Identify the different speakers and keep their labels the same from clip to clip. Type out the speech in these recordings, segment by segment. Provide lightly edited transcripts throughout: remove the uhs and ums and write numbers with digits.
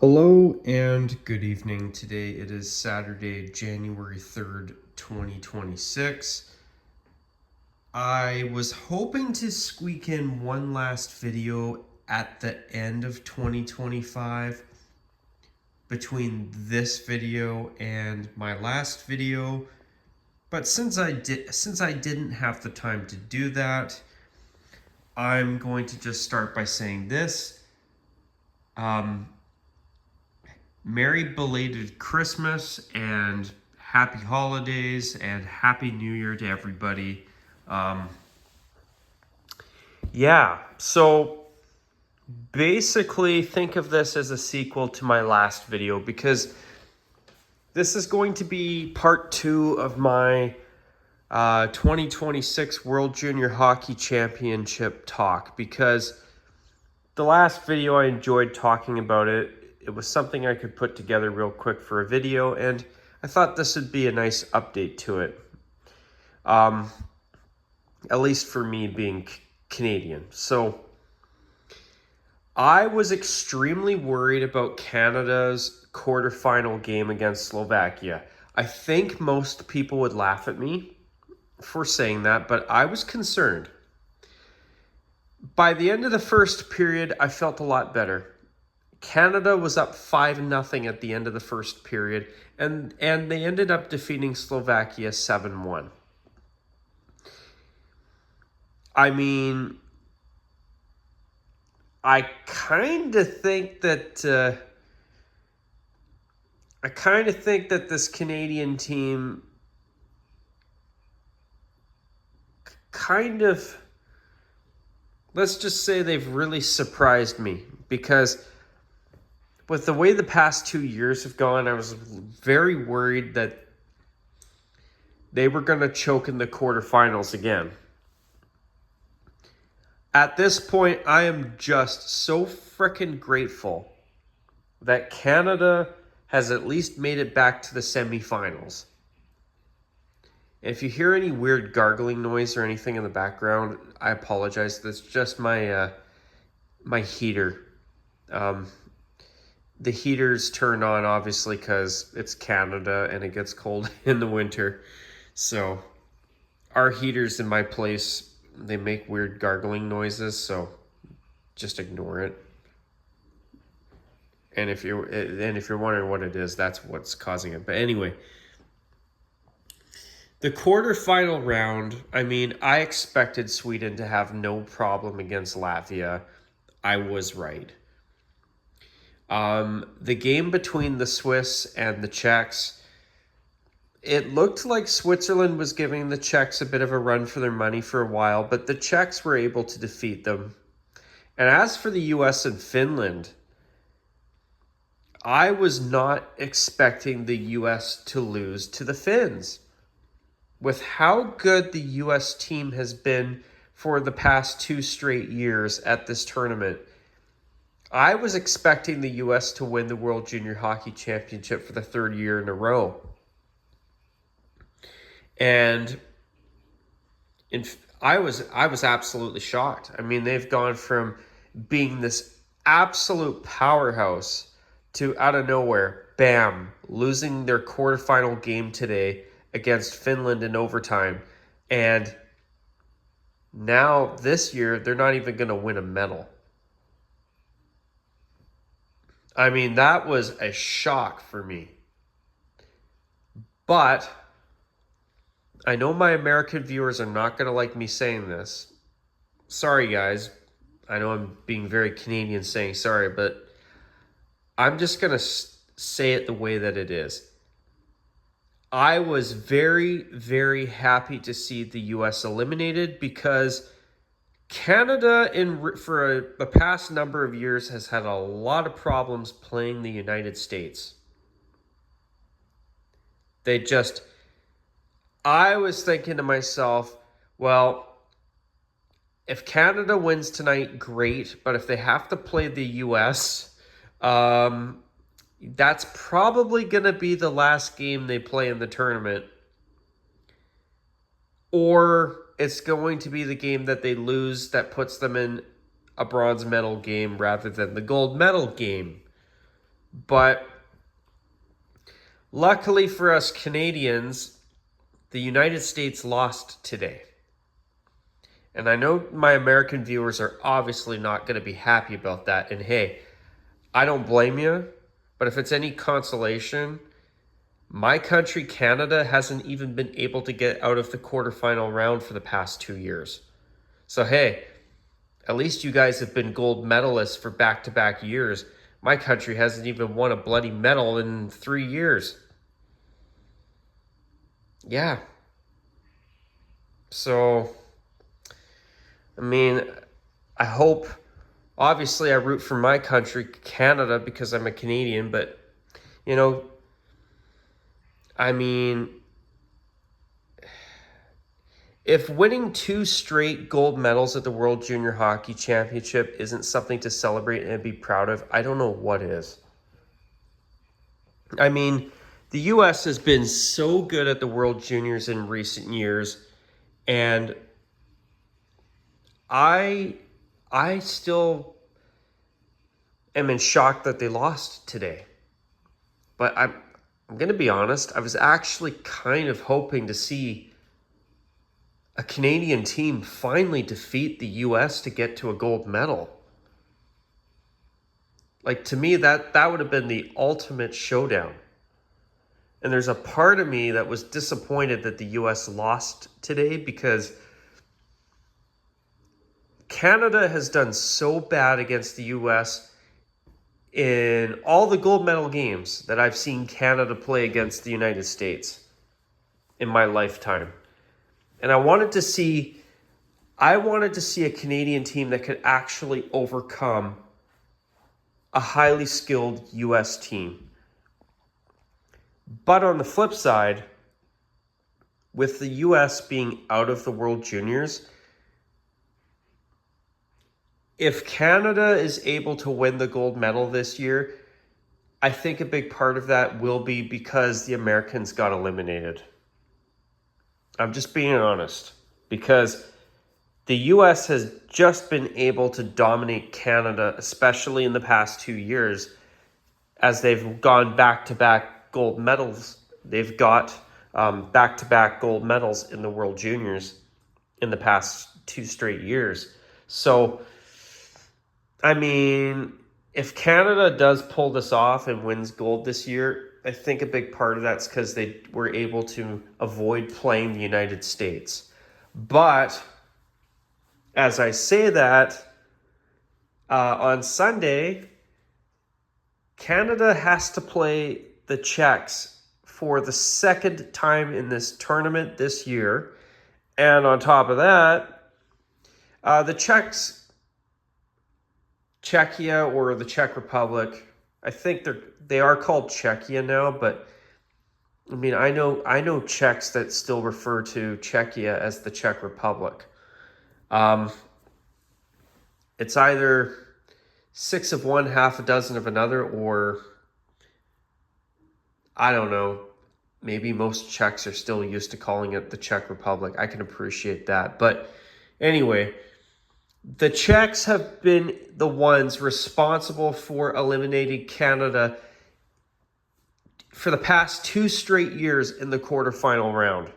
Speaker 1: Hello and good evening. Today it is Saturday, January 3rd, 2026. I was hoping to squeak in one last video at the end of 2025 between this video and my last video, but since I didn't have the time to do that, I'm going to just start by saying this. Merry belated Christmas and happy holidays and happy New Year to everybody. So basically think of this as a sequel to my last video because this is going to be part 2 of my 2026 World Junior Hockey Championship talk, because the last video I enjoyed talking about it. It was something I could put together real quick for a video, and I thought this would be a nice update to it. At least for me being Canadian. So I was extremely worried about Canada's quarterfinal game against Slovakia. I think most people would laugh at me for saying that, but I was concerned. By the end of the first period, I felt a lot better. Canada was up 5-0 at the end of the first period, and they ended up defeating Slovakia 7-1. I mean, I kind of think that this Canadian team let's just say they've really surprised me, because with the way the past 2 years have gone, I was very worried that they were going to choke in the quarterfinals again. At this point, I am just so freaking grateful that Canada has at least made it back to the semifinals. If you hear any weird gargling noise or anything in the background, I apologize. That's just my heater. The heaters turn on, obviously, because it's Canada and it gets cold in the winter. So our heaters in my place, they make weird gargling noises, so just ignore it. And if you're wondering what it is, that's what's causing it. But anyway, the quarterfinal round, I mean, I expected Sweden to have no problem against Latvia. I was right. The game between the Swiss and the Czechs, it looked like Switzerland was giving the Czechs a bit of a run for their money for a while, but the Czechs were able to defeat them. And as for the US and Finland, I was not expecting the US to lose to the Finns. With how good the US team has been for the past 2 straight years at this tournament, I was expecting the US to win the World Junior Hockey Championship for the 3rd year in a row. And I was absolutely shocked. I mean, they've gone from being this absolute powerhouse to, out of nowhere, bam, losing their quarterfinal game today against Finland in overtime. And now this year, they're not even going to win a medal. I mean, that was a shock for me. But I know my American viewers are not going to like me saying this. Sorry, guys. I know I'm being very Canadian saying sorry, but I'm just going to say it the way that it is. I was very, very happy to see the U.S. eliminated, because Canada, for the past number of years, has had a lot of problems playing the United States. I was thinking to myself, well, if Canada wins tonight, great. But if they have to play the U.S., that's probably going to be the last game they play in the tournament. Or it's going to be the game that they lose that puts them in a bronze medal game rather than the gold medal game. But luckily for us Canadians, the United States lost today. And I know my American viewers are obviously not going to be happy about that. And hey, I don't blame you. But if it's any consolation, my country, Canada, hasn't even been able to get out of the quarterfinal round for the past 2 years. So hey, at least you guys have been gold medalists for back-to-back years. My country hasn't even won a bloody medal in 3 years. Yeah. So, I mean, I hope, obviously I root for my country, Canada, because I'm a Canadian, but, you know, I mean, if winning 2 straight gold medals at the World Junior Hockey Championship isn't something to celebrate and be proud of, I don't know what is. I mean, the U.S. has been so good at the World Juniors in recent years, and I still am in shock that they lost today. But I'm going to be honest, I was actually kind of hoping to see a Canadian team finally defeat the U.S. to get to a gold medal. Like, to me, that would have been the ultimate showdown. And there's a part of me that was disappointed that the U.S. lost today because Canada has done so bad against the U.S. in all the gold medal games that I've seen Canada play against the United States in my lifetime. And I wanted to see a Canadian team that could actually overcome a highly skilled U.S. team. But on the flip side, with the U.S. being out of the World Juniors, if Canada is able to win the gold medal this year, I think a big part of that will be because the Americans got eliminated. I'm just being honest, because the U.S. has just been able to dominate Canada, especially in the past 2 years, as they've gone back-to-back gold medals. They've got back-to-back gold medals in the World Juniors in the past 2 straight years. So, I mean, if Canada does pull this off and wins gold this year, I think a big part of that's because they were able to avoid playing the United States. But as I say that, on Sunday, Canada has to play the Czechs for the second time in this tournament this year. And on top of that, the Czechia or the Czech Republic, I think they are called Czechia now, but I mean, I know Czechs that still refer to Czechia as the Czech Republic. It's either 6 of one, half a dozen of another, or I don't know. Maybe most Czechs are still used to calling it the Czech Republic. I can appreciate that. But anyway, the Czechs have been the ones responsible for eliminating Canada for the past 2 straight years in the quarterfinal round.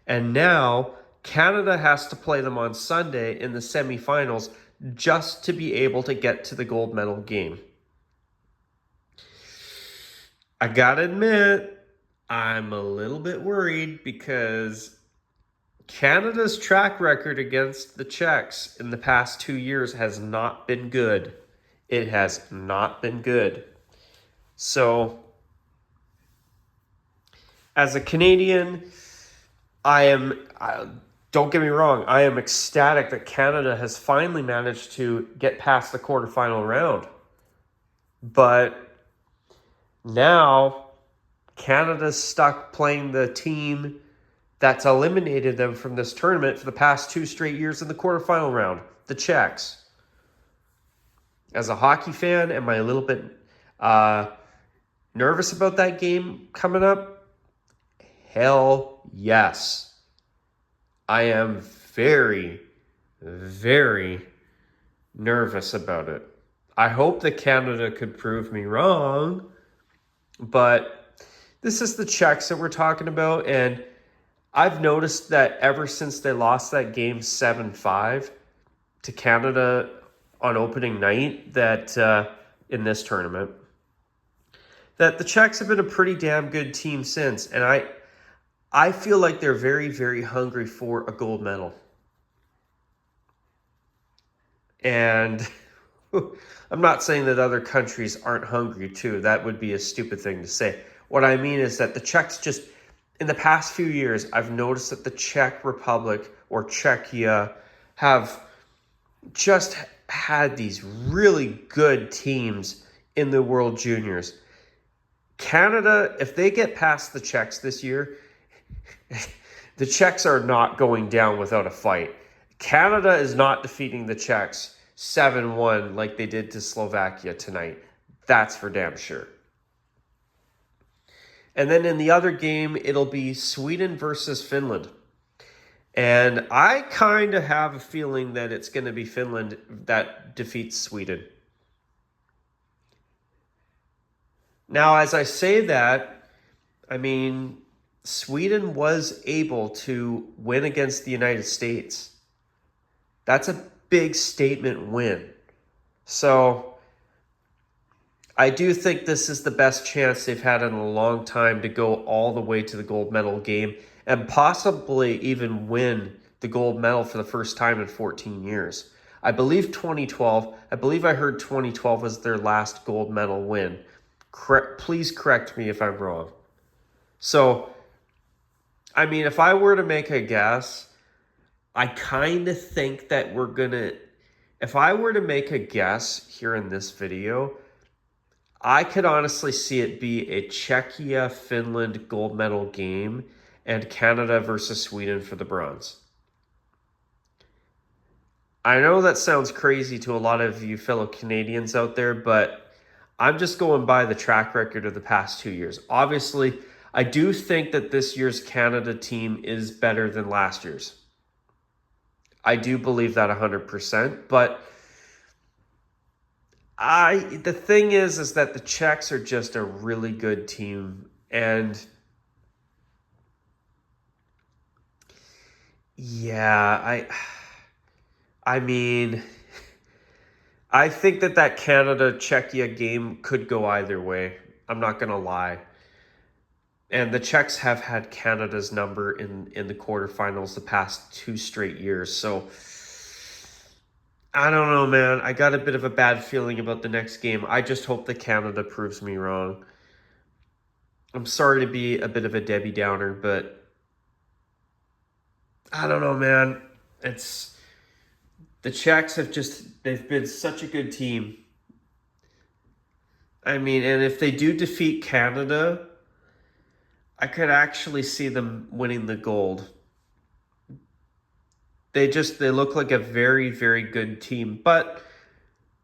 Speaker 1: And now Canada has to play them on Sunday in the semifinals just to be able to get to the gold medal game. I gotta admit, I'm a little bit worried because Canada's track record against the Czechs in the past 2 years has not been good. It has not been good. So, as a Canadian, don't get me wrong, I am ecstatic that Canada has finally managed to get past the quarterfinal round. But now, Canada's stuck playing the team that's eliminated them from this tournament for the past 2 straight years in the quarterfinal round, the Czechs. As a hockey fan, am I a little bit nervous about that game coming up? Hell yes. I am very, very nervous about it. I hope that Canada could prove me wrong, but this is the Czechs that we're talking about, and I've noticed that ever since they lost that game 7-5 to Canada on opening night, that in this tournament, that the Czechs have been a pretty damn good team since, and I feel like they're very, very hungry for a gold medal. And I'm not saying that other countries aren't hungry too. That would be a stupid thing to say. What I mean is that the Czechs just, in the past few years, I've noticed that the Czech Republic or Czechia have just had these really good teams in the World Juniors. Canada, if they get past the Czechs this year, the Czechs are not going down without a fight. Canada is not defeating the Czechs 7-1 like they did to Slovakia tonight. That's for damn sure. And then in the other game, it'll be Sweden versus Finland. And I kind of have a feeling that it's going to be Finland that defeats Sweden. Now, as I say that, I mean, Sweden was able to win against the United States. That's a big statement win. So I do think this is the best chance they've had in a long time to go all the way to the gold medal game and possibly even win the gold medal for the first time in 14 years. I believe 2012, I heard 2012 was their last gold medal win. Please correct me if I'm wrong. So, I mean, if I were to make a guess, I kind of think that we're going to, if I were to make a guess here in this video, I could honestly see it be a Czechia-Finland gold medal game and Canada versus Sweden for the bronze. I know that sounds crazy to a lot of you fellow Canadians out there, but I'm just going by the track record of the past 2 years. Obviously, I do think that this year's Canada team is better than last year's. I do believe that 100%, but the thing is that the Czechs are just a really good team, and yeah, I mean, I think that Canada-Czechia game could go either way. I'm not going to lie. And the Czechs have had Canada's number in the quarterfinals the past 2 straight years. So, I don't know, man. I got a bit of a bad feeling about the next game. I just hope that Canada proves me wrong. I'm sorry to be a bit of a Debbie Downer, but I don't know, man. The Czechs they've been such a good team. I mean, and if they do defeat Canada, I could actually see them winning the gold. They look like a very, very good team. But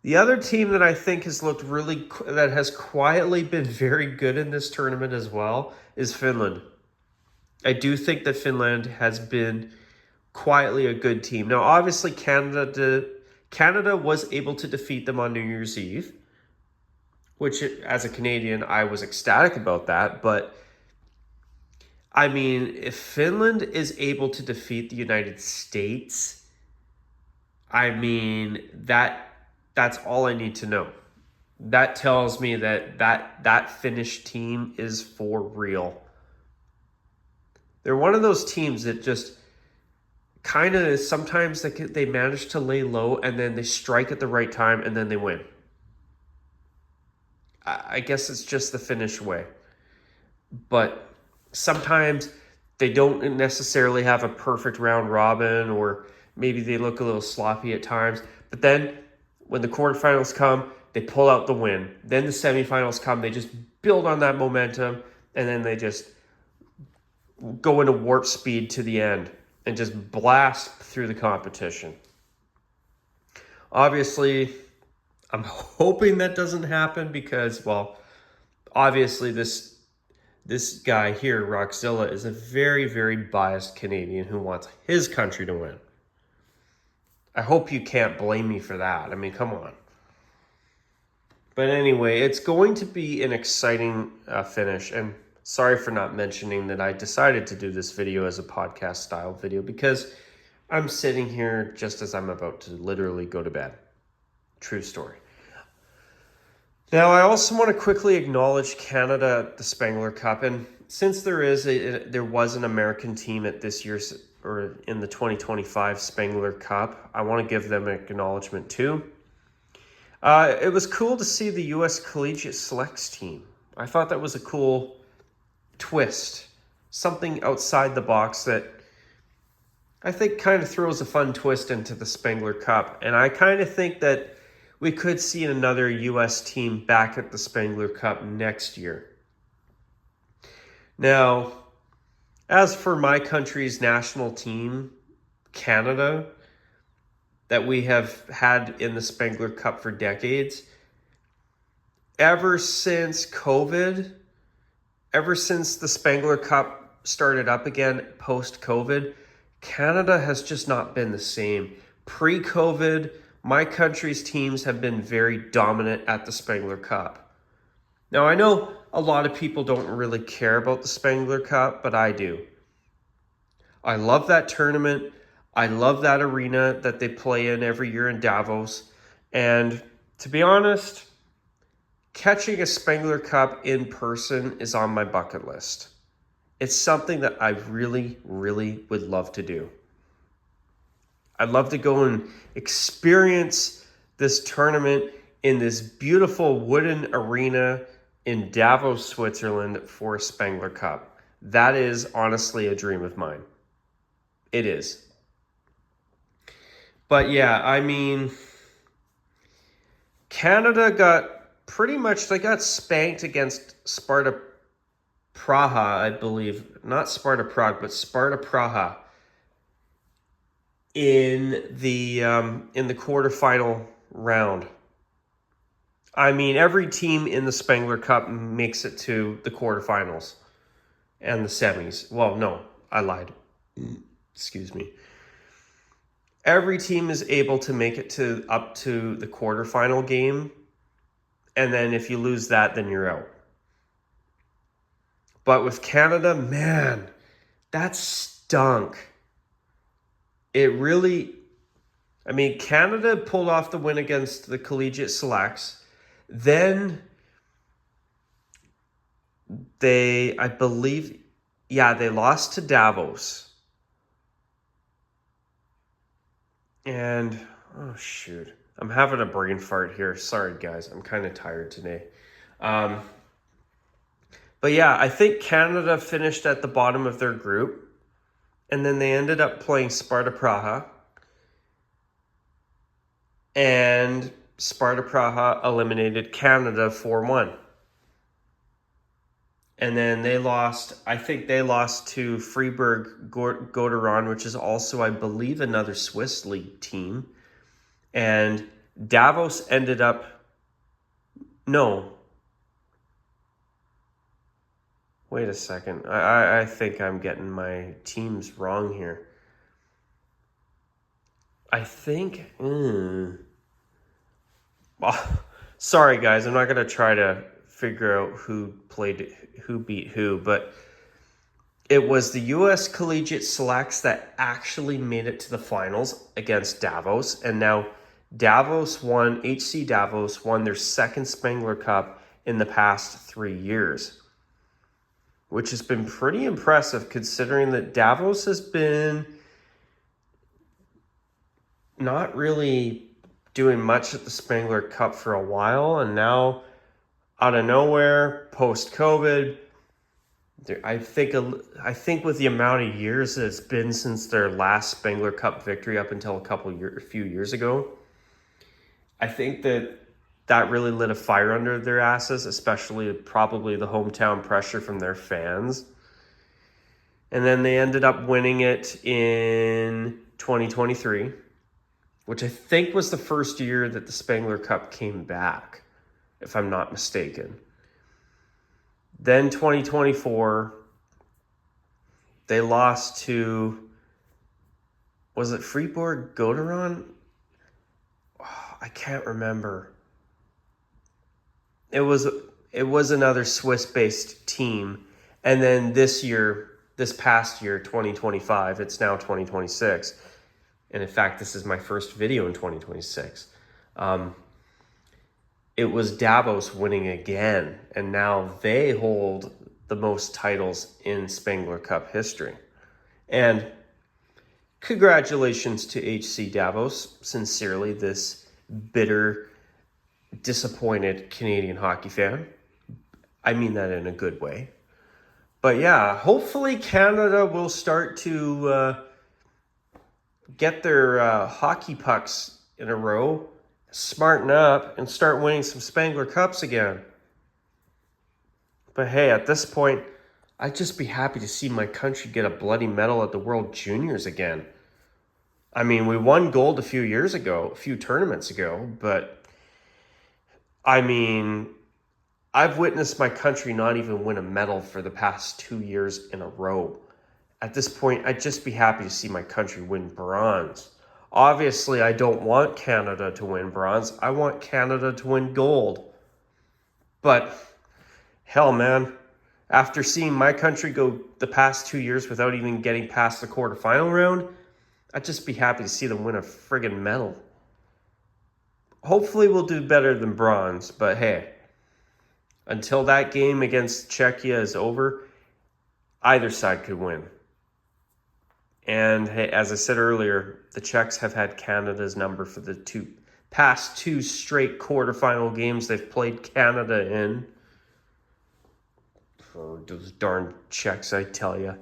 Speaker 1: the other team that I think that has quietly been very good in this tournament as well is Finland. I do think that Finland has been quietly a good team. Now, obviously, Canada was able to defeat them on New Year's Eve, which, as a Canadian, I was ecstatic about that. But, I mean, if Finland is able to defeat the United States, I mean, that's all I need to know. That tells me that Finnish team is for real. They're one of those teams that just kind of sometimes they manage to lay low and then they strike at the right time and then they win. I guess it's just the Finnish way. But sometimes they don't necessarily have a perfect round robin, or maybe they look a little sloppy at times. But then when the quarterfinals come, they pull out the win. Then the semifinals come, they just build on that momentum, and then they just go into warp speed to the end and just blast through the competition. Obviously, I'm hoping that doesn't happen because, well, obviously this guy here, Rockzilla, is a very, very biased Canadian who wants his country to win. I hope you can't blame me for that. I mean, come on. But anyway, it's going to be an exciting finish. And sorry for not mentioning that I decided to do this video as a podcast style video because I'm sitting here just as I'm about to literally go to bed. True story. Now, I also want to quickly acknowledge Canada at the Spengler Cup. And since there was an American team at this year's, or in the 2025 Spengler Cup, I want to give them an acknowledgement too. It was cool to see the U.S. Collegiate Selects team. I thought that was a cool twist. Something outside the box that I think kind of throws a fun twist into the Spengler Cup. And I kind of think that we could see another U.S. team back at the Spengler Cup next year. Now, as for my country's national team, Canada, that we have had in the Spengler Cup for decades, ever since COVID, ever since the Spengler Cup started up again post-COVID, Canada has just not been the same. Pre-COVID, my country's teams have been very dominant at the Spengler Cup. Now, I know a lot of people don't really care about the Spengler Cup, but I do. I love that tournament. I love that arena that they play in every year in Davos. And to be honest, catching a Spengler Cup in person is on my bucket list. It's something that I really, really would love to do. I'd love to go and experience this tournament in this beautiful wooden arena in Davos, Switzerland for a Spengler Cup. That is honestly a dream of mine. It is. But yeah, I mean, Canada they got spanked against Sparta Praha, I believe. Not Sparta Prague, but Sparta Praha in the quarterfinal round. I mean, every team in the Spengler Cup makes it to the quarterfinals and the semis. Well, no, I lied. Excuse me. Every team is able to make it up to the quarterfinal game. And then if you lose that, then you're out. But with Canada, man, that stunk. It really, I mean, Canada pulled off the win against the Collegiate Selects. Then they lost to Davos. And, oh shoot, I'm having a brain fart here. Sorry, guys. I'm kind of tired today. But yeah, I think Canada finished at the bottom of their group. And then they ended up playing Sparta Praha. And Sparta Praha eliminated Canada 4-1. And then they lost to Freiburg Gotteron, which is also, I believe, another Swiss league team. And Davos ended up, no. Wait a second. I think I'm getting my teams wrong here. I think, well, sorry guys, I'm not going to try to figure out who beat who, but it was the U.S. Collegiate Selects that actually made it to the finals against Davos, and now HC Davos won their second Spengler Cup in the past 3 years, which has been pretty impressive considering that Davos has been not really doing much at the Spengler Cup for a while, and now out of nowhere, post-COVID, I think with the amount of years that it's been since their last Spengler Cup victory up until a few years ago, I think that really lit a fire under their asses, especially probably the hometown pressure from their fans. And then they ended up winning it in 2023, which I think was the first year that the Spengler Cup came back, if I'm not mistaken. Then 2024, they lost to, was it Freiburg Gotteron? Oh, I can't remember. it was another Swiss-based team. And then this past year, 2025, it's now 2026. And in fact, this is my first video in 2026. It was Davos winning again, and now they hold the most titles in Spengler Cup history. And congratulations to HC Davos, sincerely, this bitter, disappointed Canadian hockey fan. I mean that in a good way. But yeah, hopefully Canada will start to get their hockey pucks in a row, smarten up, and start winning some Spengler Cups again. But hey, at this point, I'd just be happy to see my country get a bloody medal at the World Juniors again. I mean, we won gold a few tournaments ago, but I mean, I've witnessed my country not even win a medal for the past 2 years in a row. At this point, I'd just be happy to see my country win bronze. Obviously, I don't want Canada to win bronze. I want Canada to win gold. But hell, man, after seeing my country go the past 2 years without even getting past the quarterfinal round, I'd just be happy to see them win a friggin' medal. Hopefully we'll do better than bronze, but hey, until that game against Czechia is over, either side could win. And hey, as I said earlier, the Czechs have had Canada's number for the past two straight quarterfinal games they've played Canada in. Oh, those darn Czechs, I tell you.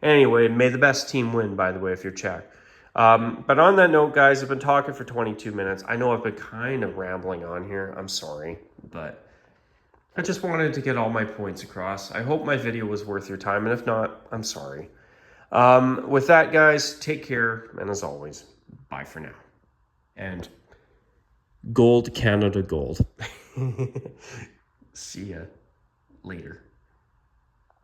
Speaker 1: Anyway, may the best team win, by the way, if you're Czech. But on that note, guys, I've been talking for 22 minutes. I know I've been kind of rambling on here. I'm sorry, but I just wanted to get all my points across. I hope my video was worth your time, and if not, I'm sorry. With that, guys, take care, and as always, bye for now. And gold, Canada, gold. See ya later.